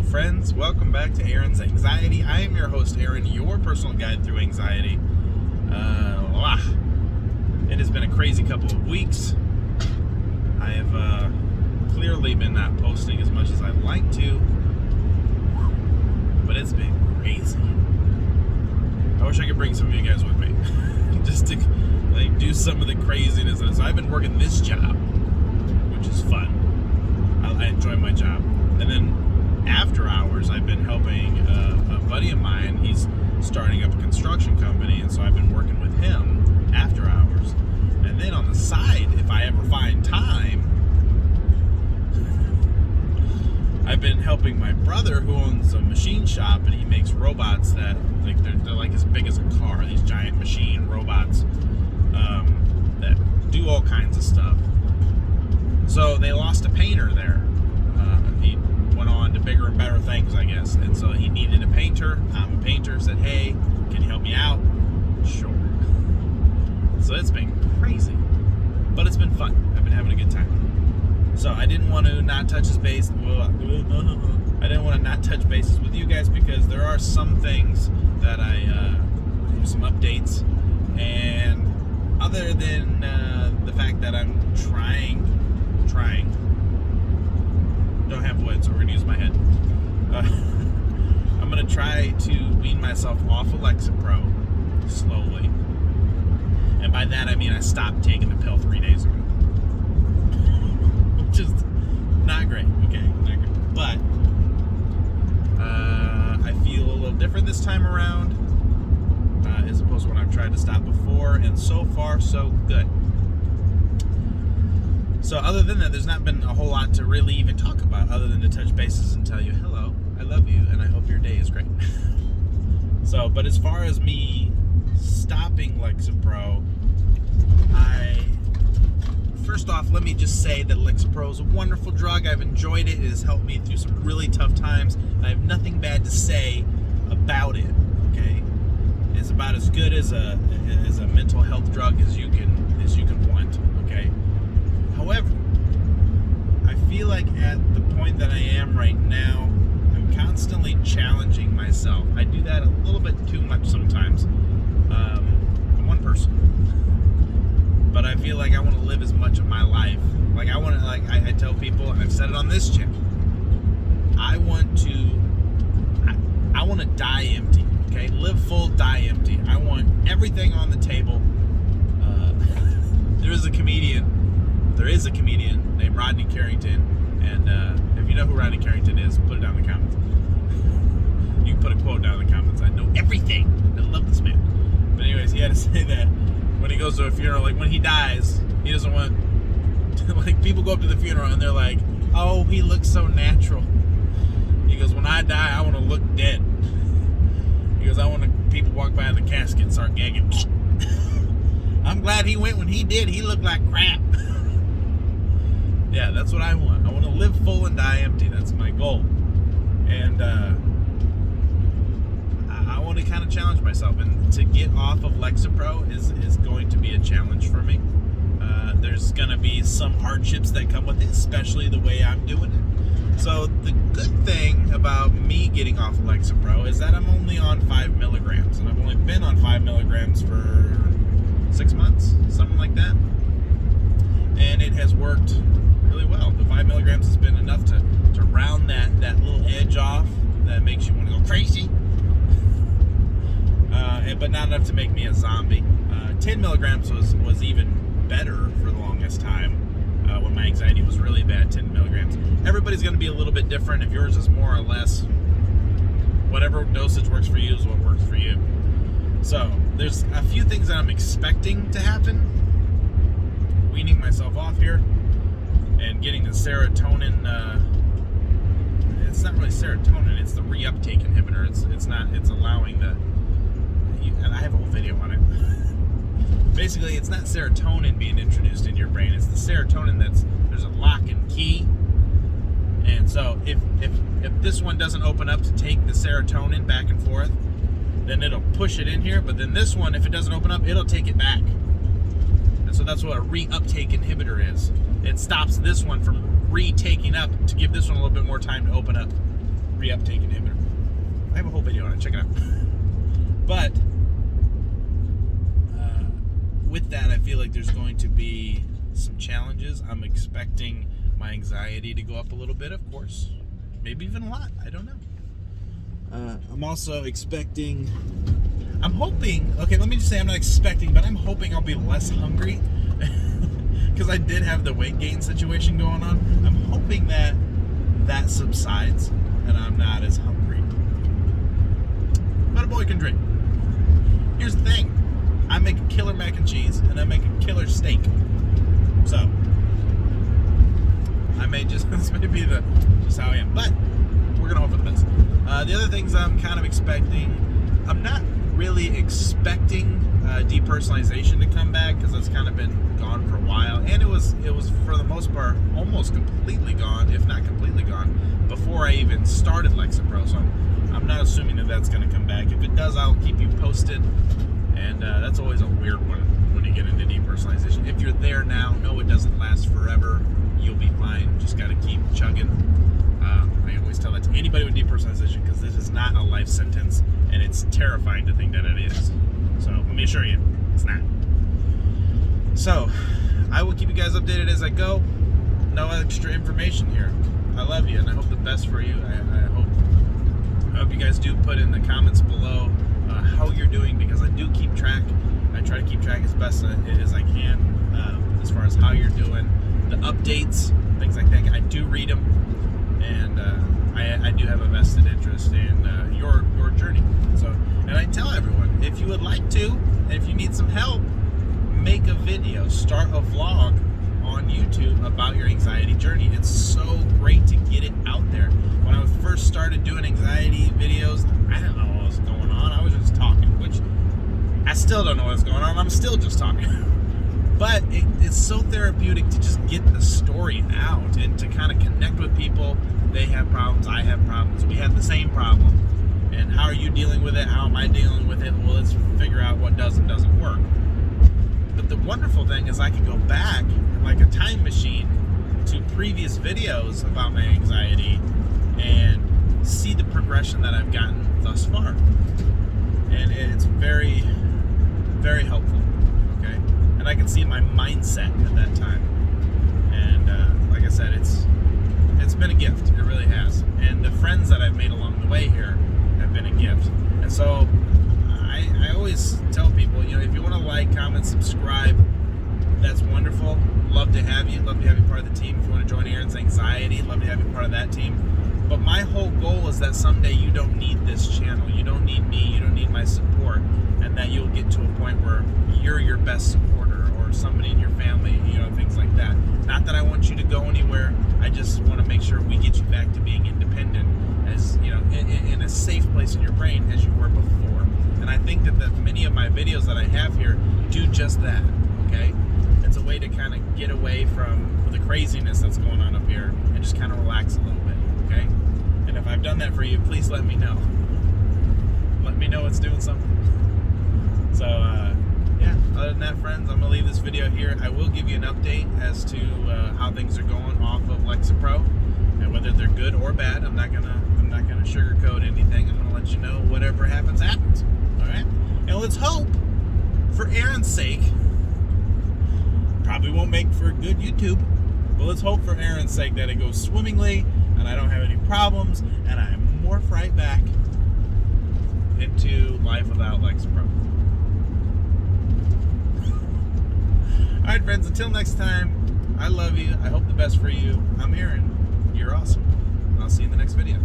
Hello friends, welcome back to Aaron's Anxiety. I am your host Aaron, your personal guide through anxiety. It has been a crazy couple of weeks. I have clearly been not posting as much as I'd like to, but it's been crazy. I wish I could bring some of you guys with me, just to do some of the craziness. So I've been working this job, which is fun. I enjoy my job, and then after hours, I've been helping a buddy of mine. He's starting up a construction company, and so I've been working with him after hours. And then on the side, if I ever find time, I've been helping my brother who owns a machine shop, and he makes robots that they're like as big as a car. These giant machine robots that do all kinds of stuff. So they lost a painter there. He went on to bigger and better things, I guess. And so he needed a painter. I'm a painter. Said, hey, can you help me out? Sure. So it's been crazy, but it's been fun. I've been having a good time. So I didn't want to not touch base. I didn't want to not touch bases with you guys because there are some things that some updates, and other than the fact that I'm trying. Don't have wood, so we're gonna use my head. I'm gonna try to wean myself off of LEXAPRO slowly, and by that I mean I stopped taking the pill 3 days ago, which is not great. Okay, not great, but I feel a little different this time around, as opposed to when I've tried to stop before, and so far so good. So other than that, there's not been a whole lot to really even talk about other than to touch bases and tell you, hello, I love you, and I hope your day is great. So, but as far as me stopping LEXAPRO, first off, let me just say that LEXAPRO is a wonderful drug. I've enjoyed it. It has helped me through some really tough times. I have nothing bad to say about it, okay? It's about as good as a mental health drug as you can want, okay? However, I feel like at the point that I am right now, I'm constantly challenging myself. I do that a little bit too much sometimes. I'm one person, but I feel like I want to live as much of my life. Like I want to, I tell people, and I've said it on this channel, I want to die empty. Okay, live full, die empty. I want everything on the table. There is a comedian named Rodney Carrington, and if you know who Rodney Carrington is, put it down in the comments. You can put a quote down in the comments. I know everything. I love this man. But anyways, he had to say that when he goes to a funeral, like when he dies, he doesn't want people go up to the funeral and they're like, oh, he looks so natural. He goes, when I die, I want to look dead. He goes, I want people walk by the casket and start gagging. I'm glad he went when he did. He looked like crap. Yeah, that's what I want. I want to live full and die empty. That's my goal. And I want to kind of challenge myself. And to get off of LEXAPRO is going to be a challenge for me. There's going to be some hardships that come with it, especially the way I'm doing it. So the good thing about me getting off of LEXAPRO is that I'm only on 5 milligrams. And I've only been on 5 milligrams for 6 months, something like that. And it has worked really well. The 5 milligrams has been enough to round that little edge off that makes you want to go crazy, but not enough to make me a zombie. 10 milligrams was even better for the longest time when my anxiety was really bad. 10 milligrams. Everybody's going to be a little bit different. If yours is more or less, whatever dosage works for you is what works for you. So there's a few things that I'm expecting to happen. Weaning myself off here and getting the serotonin. It's not really serotonin. It's the reuptake inhibitor. It's allowing the. And I have a whole video on it. Basically, it's not serotonin being introduced in your brain. It's the serotonin there's a lock and key. And so if this one doesn't open up to take the serotonin back and forth, then it'll push it in here. But then this one, if it doesn't open up, it'll take it back. And so that's what a reuptake inhibitor is. It stops this one from retaking up to give this one a little bit more time to open up. reuptake inhibitor. I have a whole video on it. Check it out. But with that, I feel like there's going to be some challenges. I'm expecting my anxiety to go up a little bit, of course. Maybe even a lot. I don't know. I'm also expecting... I'm hoping... Okay, let me just say I'm not expecting, but I'm hoping I'll be less hungry. Because I did have the weight gain situation going on. I'm hoping that subsides and I'm not as hungry. But a boy can drink. Here's the thing. I make a killer mac and cheese and I make a killer steak. So I may just, this may be just how I am. But we're going to hope for the best. The other things I'm kind of expecting, I'm not really expecting depersonalization to come back because it's kind of been gone for a while, and it was for the most part almost completely gone, if not completely gone, before I even started LEXAPRO. So I'm not assuming that that's going to come back. If it does, I'll keep you posted. And that's always a weird one when you get into depersonalization. If you're there now, no, it doesn't last forever. You'll be fine. Just got to keep chugging. I always tell that to anybody with depersonalization because this is not a life sentence, and it's terrifying to think that it is. So let me assure you, it's not. So I will keep you guys updated as I go. No extra information here. I love you, and I hope the best for you. I hope you guys do put in the comments below how you're doing, because I do keep track. I try to keep track as best as I can as far as how you're doing, the updates, things like that. I do read them, and I do have a vested interest in your journey. So, and I tell everyone, if you would like to, and if you need some help, make a video, start a vlog on YouTube about your anxiety journey. It's so great to get it out there. When I first started doing anxiety videos, I didn't know what was going on. I was just talking, which I still don't know what's going on. I'm still just talking. But it's so therapeutic to just get the story out and to kind of connect with people. They have problems, I have problems, we have the same problem. And how are you dealing with it? How am I dealing with it? Well, let's figure out what does and doesn't work. But the wonderful thing is I can go back like a time machine to previous videos about my anxiety and see the progression that I've gotten thus far. And it's very, very helpful, okay? And I can see my mindset at that time. And like I said, it's been a gift. It really has. And the friends that I've made along the way here have been a gift. And so I always tell people, you know, if you want to like, comment, subscribe, that's wonderful. Love to have you. Love to have you part of the team. If you want to join Aaron's Anxiety, love to have you part of that team. But my whole goal is that someday you don't need this channel. You don't need me. You don't need my support. And that you'll get to a point where you're your best supporter, or somebody in your family, you know, things like that. Not that I want you to go anywhere. I just want to make sure we get you back to being independent, as you know, in a safe place in your brain as you were before. And I think that many of my videos that I have here do just that, okay? It's a way to kind of get away from the craziness that's going on up here and just kind of relax a little bit, okay? And if I've done that for you, please let me know. Let me know it's doing something. So, yeah, other than that, friends, I'm going to leave this video here. I will give you an update as to how things are going off of LEXAPRO, and whether they're good or bad. I'm not gonna sugarcoat anything. I'm gonna let you know whatever happens. All right, and let's hope, for Aaron's sake, probably won't make for good YouTube, but let's hope for Aaron's sake that it goes swimmingly and I don't have any problems and I morph right back into life without LEXAPRO. All right, friends, until next time, I love you. I hope the best for you. I'm Aaron. You're awesome. I'll see you in the next video.